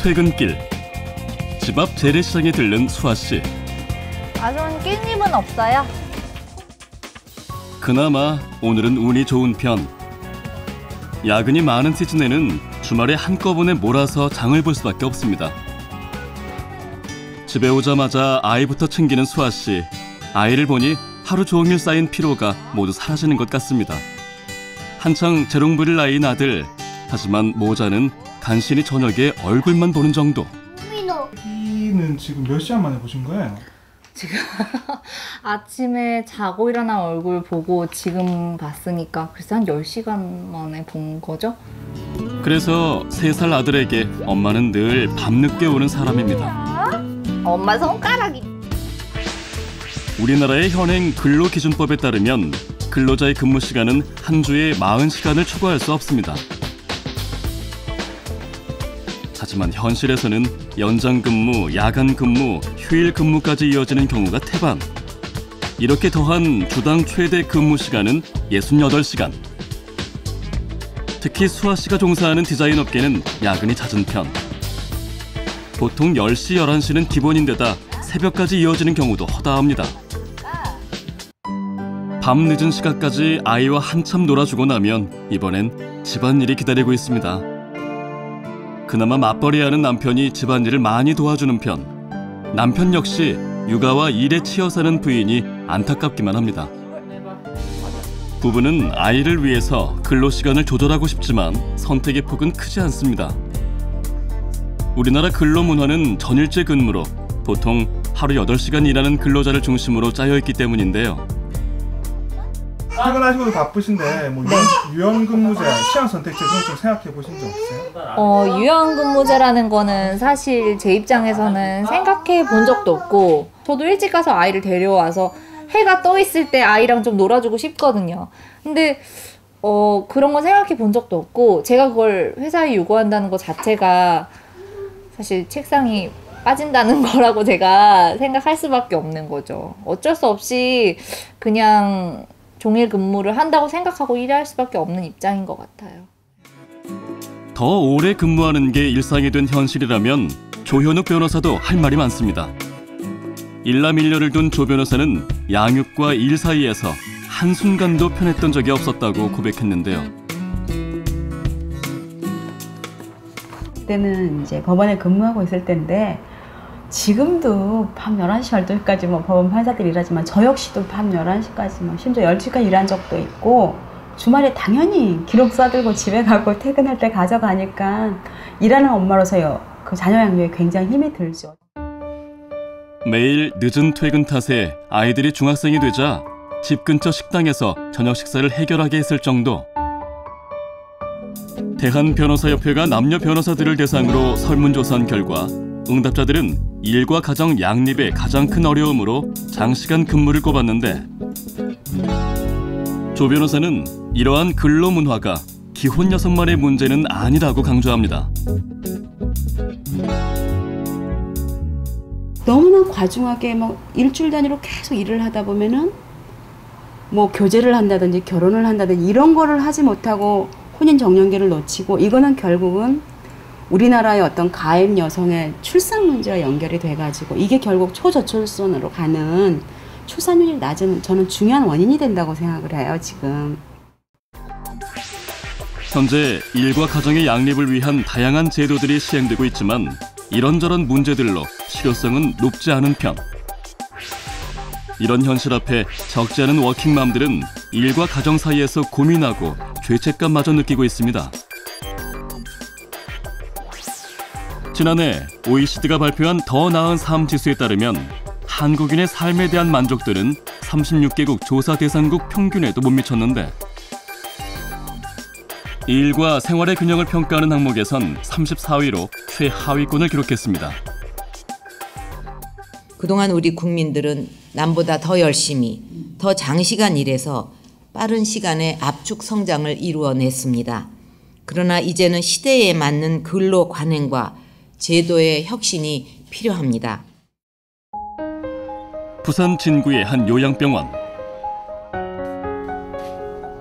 퇴근길. 집 앞 재래시장에 들른 수아 씨. 좋은 깻잎은 없어요? 그나마 오늘은 운이 좋은 편. 야근이 많은 시즌에는 주말에 한꺼번에 몰아서 장을 볼 수밖에 없습니다. 집에 오자마자 아이부터 챙기는 수아 씨. 아이를 보니 하루 종일 쌓인 피로가 모두 사라지는 것 같습니다. 한창 재롱 부릴 나이인 아들. 하지만 모자는 간신히 저녁에 얼굴만 보는 정도. 이는 지금 몇 시간 만에 보신 거예요? 지금 아침에 자고 일어난 얼굴 보고 지금 봤으니까 글쎄 한 10시간 만에 본 거죠? 그래서 3살 아들에게 엄마는 늘 밤늦게 오는 사람입니다. 엄마 손가락이. 우리나라의 현행 근로기준법에 따르면 근로자의 근무 시간은 한 주에 40시간을 초과할 수 없습니다. 하지만 현실에서는 연장 근무, 야간 근무, 휴일 근무까지 이어지는 경우가 태반. 이렇게 더한 주당 최대 근무 시간은 68시간. 특히 수아 씨가 종사하는 디자인 업계는 야근이 잦은 편. 보통 10시, 11시는 기본인데다 새벽까지 이어지는 경우도 허다합니다. 밤 늦은 시간까지 아이와 한참 놀아주고 나면 이번엔 집안일이 기다리고 있습니다. 그나마 맞벌이하는 남편이 집안일을 많이 도와주는 편. 남편 역시 육아와 일에 치여 사는 부인이 안타깝기만 합니다. 부부는 아이를 위해서 근로시간을 조절하고 싶지만 선택의 폭은 크지 않습니다. 우리나라 근로문화는 전일제 근무로 보통 하루 8시간 일하는 근로자를 중심으로 짜여있기 때문인데요. 퇴근하시고도 바쁘신데 뭐 유연근무제, 시간선택제 그런 거 좀 생각해 보신 적 없어요? 유연근무제라는 거는 사실 제 입장에서는 생각해 본 적도 없고, 저도 일찍 가서 아이를 데려와서 해가 떠 있을 때 아이랑 좀 놀아주고 싶거든요. 근데 그런 거 생각해 본 적도 없고, 제가 그걸 회사에 요구한다는 것 자체가 사실 책상이 빠진다는 거라고 제가 생각할 수밖에 없는 거죠. 어쩔 수 없이 그냥 종일 근무를 한다고 생각하고 일할 수밖에 없는 입장인 것 같아요. 더 오래 근무하는 게 일상이 된 현실이라면 조현욱 변호사도 할 말이 많습니다. 일남일녀를 둔 조 변호사는 양육과 일 사이에서 한순간도 편했던 적이 없었다고 고백했는데요. 그때는 이제 법원에 근무하고 있을 때인데, 지금도 밤 11시, 12시까지 뭐 법원 판사들이 일하지만 저 역시도 밤 11시까지 뭐 심지어 10시까지 일한 적도 있고, 주말에 당연히 기록 싸들고 집에 가고 퇴근할 때 가져가니까 일하는 엄마로서요, 그 자녀 양육에 굉장히 힘이 들죠. 매일 늦은 퇴근 탓에 아이들이 중학생이 되자 집 근처 식당에서 저녁 식사를 해결하게 했을 정도. 대한변호사협회가 남녀 변호사들을 대상으로 설문조사한 결과 응답자들은 일과 가정 양립의 가장 큰 어려움으로 장시간 근무를 꼽았는데, 조 변호사는 이러한 근로 문화가 기혼 여성만의 문제는 아니라고 강조합니다. 너무나 과중하게 뭐 일주일 단위로 계속 일을 하다 보면은 뭐 교제를 한다든지 결혼을 한다든지 이런 거를 하지 못하고 혼인 정년기를 놓치고, 이거는 결국은 우리나라의 어떤 가임 여성의 출산 문제와 연결이 돼가지고 이게 결국 초저출산으로 가는 출산율이 낮은, 저는 중요한 원인이 된다고 생각을 해요, 지금. 현재 일과 가정의 양립을 위한 다양한 제도들이 시행되고 있지만 이런저런 문제들로 실효성은 높지 않은 편. 이런 현실 앞에 적지 않은 워킹맘들은 일과 가정 사이에서 고민하고 죄책감마저 느끼고 있습니다. 지난해 OECD가 발표한 더 나은 삶 지수에 따르면 한국인의 삶에 대한 만족도는 36개국 조사 대상국 평균에도 못 미쳤는데, 일과 생활의 균형을 평가하는 항목에선 34위로 최하위권을 기록했습니다. 그동안 우리 국민들은 남보다 더 열심히, 더 장시간 일해서 빠른 시간에 압축 성장을 이루어냈습니다. 그러나 이제는 시대에 맞는 근로 관행과 제도의 혁신이 필요합니다. 부산 진구의 한 요양병원.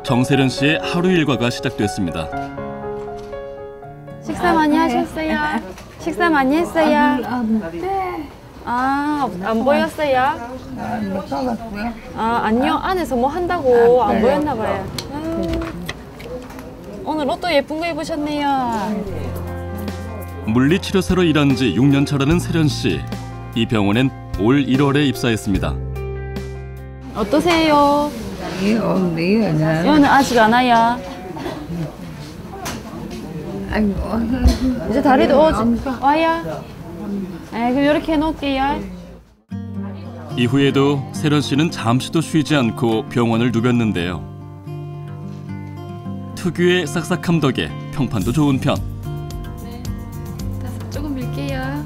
정세련 씨의 하루 일과가 시작됐습니다. 식사 많이 하셨어요? 식사 많이 했어요? 아, 안 보였어요? 아, 아니요. 안에서 뭐 한다고 안 보였나 봐요. 오늘 옷도 예쁜 거 입으셨네요. 물리치료사로 일한 지 6년 차라는 세련 씨. 이 병원엔 올 1월에 입사했습니다. 어떠세요? 이거는 아직 안 와요. 이제 다리도 와요. 네, 그럼 이렇게 해놓을게요. 이후에도 세련 씨는 잠시도 쉬지 않고 병원을 누볐는데요. 특유의 싹싹함 덕에 평판도 좋은 편. 조금 밀게요.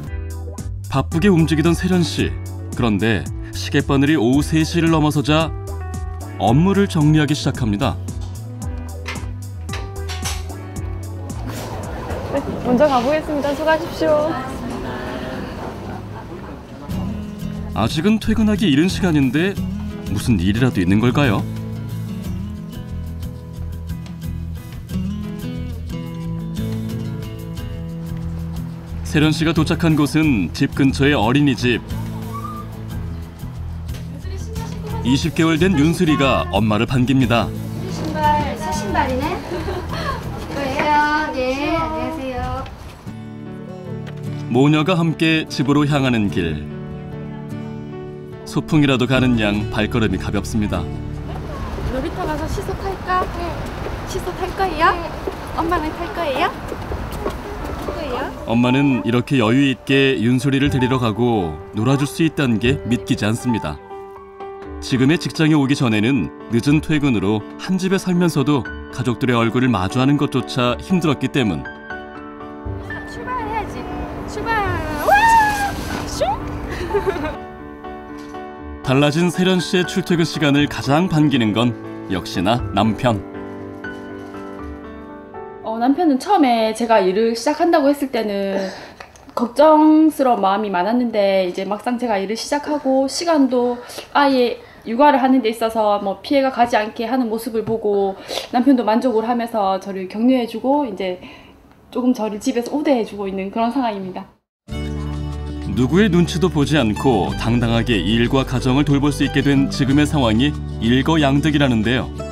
바쁘게 움직이던 세련 씨. 그런데 시계바늘이 오후 3시를 넘어서자 업무를 정리하기 시작합니다. 먼저 가보겠습니다. 수고하십시오. 아직은 퇴근하기 이른 시간인데 무슨 일이라도 있는 걸까요? 세련 씨가 도착한 곳은 집 근처의 어린이집. 20개월 된 윤슬이가 엄마를 반깁니다. 신발, 새 신발이네? 이거예요. 네, 안녕하세요. 모녀가 함께 집으로 향하는 길. 소풍이라도 가는 양 발걸음이 가볍습니다. 놀이터 가서 시소 탈까? 네. 시소 탈 거예요? 엄마랑 탈 거예요? 엄마는 이렇게 여유 있게 윤소리를 데리러 가고 놀아줄 수 있다는 게 믿기지 않습니다. 지금의 직장에 오기 전에는 늦은 퇴근으로 한 집에 살면서도 가족들의 얼굴을 마주하는 것조차 힘들었기 때문. 출발해야지. 출발. 와! 슝! 달라진 세련 씨의 출퇴근 시간을 가장 반기는 건 역시나 남편. 남편은 처음에 제가 일을 시작한다고 했을 때는 걱정스러운 마음이 많았는데 이제 막상 제가 일을 시작하고 시간도 아예 육아를 하는 데 있어서 뭐 피해가 가지 않게 하는 모습을 보고 남편도 만족을 하면서 저를 격려해주고 이제 조금 저를 집에서 우대해주고 있는 그런 상황입니다. 누구의 눈치도 보지 않고 당당하게 일과 가정을 돌볼 수 있게 된 지금의 상황이 일거양득이라는데요.